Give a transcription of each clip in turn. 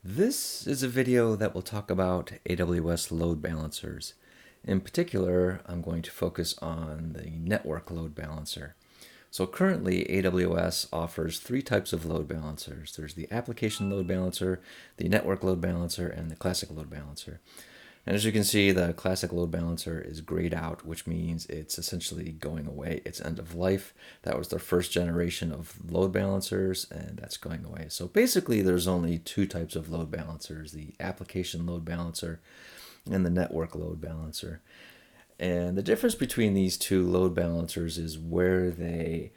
This is a video that will talk about AWS load balancers. In particular, I'm going to focus on the network load balancer. So currently, AWS offers three types of load balancers. There's the application load balancer, the network load balancer, and the classic load balancer. And as you can see, the classic load balancer is grayed out, which means it's essentially going away. It's end of life. That was the first generation of load balancers, and that's going away. So basically, there's only two types of load balancers, the application load balancer and the network load balancer. And the difference between these two load balancers is where they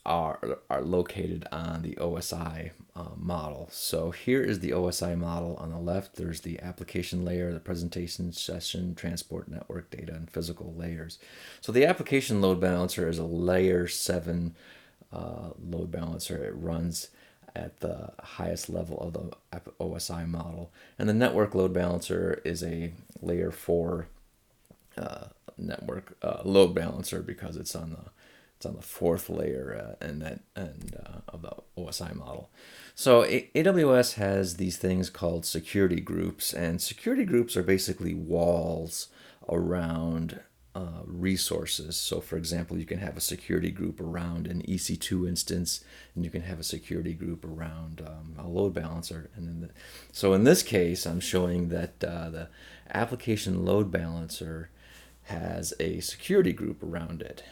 are located on the OSI model. So here is the OSI model. On the left, there's the application layer, the presentation, session, transport, network, data, and physical layers. So the application load balancer is a layer 7 load balancer. It runs at the highest level of the OSI model. And the network load balancer is a layer 4 network load balancer because it's on the fourth layer of the OSI model. So AWS has these things called security groups, and security groups are basically walls around resources. So for example, you can have a security group around an EC2 instance, and you can have a security group around a load balancer. So in this case, I'm showing that the application load balancer has a security group around it.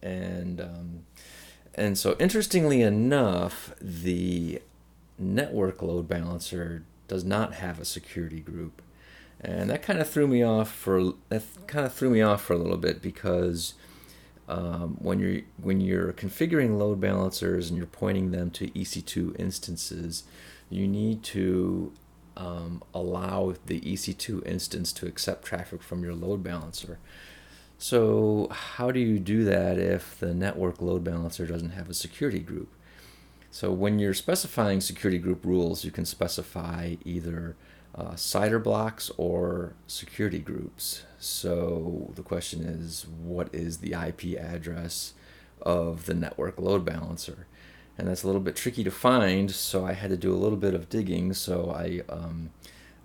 And so interestingly enough, the network load balancer does not have a security group. And that kind of threw me off for a little bit because when you're configuring load balancers and you're pointing them to EC2 instances, you need to allow the EC2 instance to accept traffic from your load balancer. So how do you do that if the network load balancer doesn't have a security group? So when you're specifying security group rules, you can specify either CIDR blocks or security groups. So the question is, what is the IP address of the network load balancer? And that's a little bit tricky to find, so I had to do a little bit of digging. So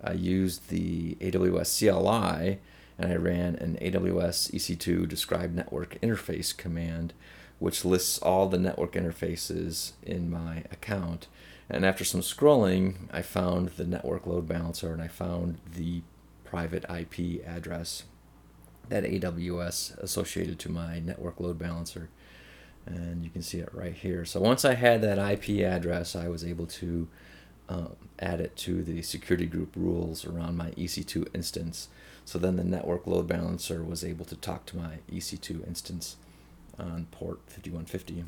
I used the AWS CLI, and I ran an AWS EC2 describe network interface command, which lists all the network interfaces in my account. And after some scrolling, I found the network load balancer, and I found the private IP address that AWS associated to my network load balancer. And you can see it right here. So once I had that IP address, I was able to add it to the security group rules around my EC2 instance. So then the network load balancer was able to talk to my EC2 instance on port 5150.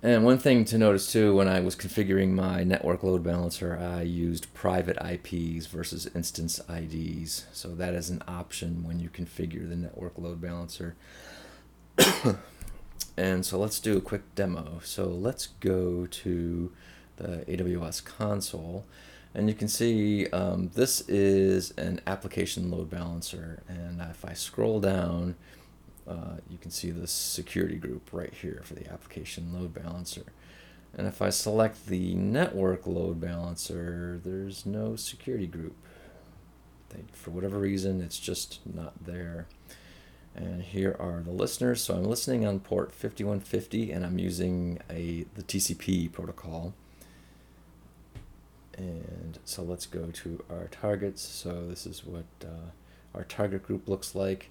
And one thing to notice too, when I was configuring my network load balancer, I used private IPs versus instance IDs. So that is an option when you configure the network load balancer. And so let's do a quick demo. So let's go to the AWS console. And you can see this is an application load balancer. And if I scroll down, you can see this security group right here for the application load balancer. And if I select the network load balancer, there's no security group. For whatever reason, it's just not there. And here are the listeners. So I'm listening on port 5150, and I'm using the TCP protocol. And so let's go to our targets. So this is what our target group looks like.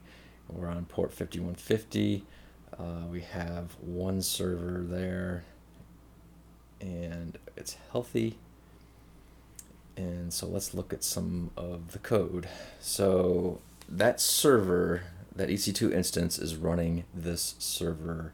We're on port 5150. We have one server there, and it's healthy. And so let's look at some of the code. So that server, that EC2 instance, is running this server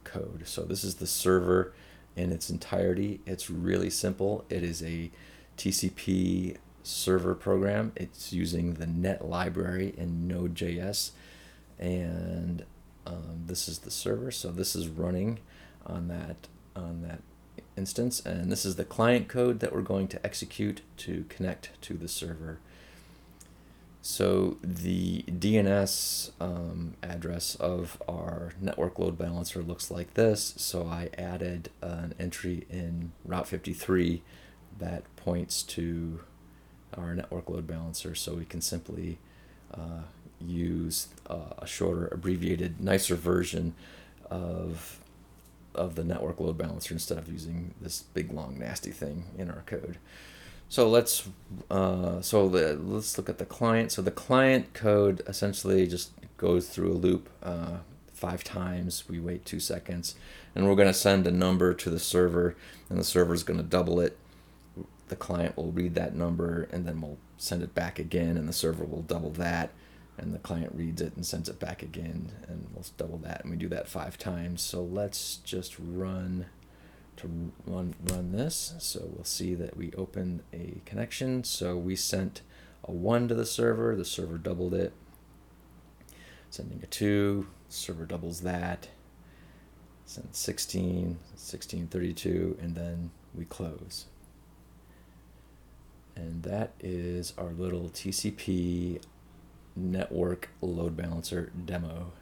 code. So this is the server in its entirety. It's really simple. It is a TCP server program. It's using the net library in NodeJS, and this is the server. So this is running on that instance, and this is the client code that we're going to execute to connect to the server. So the DNS address of our network load balancer looks like this. So I added an entry in Route 53 that points to our network load balancer, so we can simply use a shorter, abbreviated, nicer version of the network load balancer instead of using this big, long, nasty thing in our code. So let's look at the client. So the client code essentially just goes through a loop 5 times. We wait 2 seconds, and we're going to send a number to the server, and the server is going to double it. The client will read that number, and then we'll send it back again, and the server will double that, and the client reads it and sends it back again, and we'll double that, and we do that 5 times. So let's just run this. So we'll see that we opened a connection. So we sent a 1 to the server doubled it. Sending a 2, server doubles that. Send 16, 32, and then we close. And that is our little TCP network load balancer demo.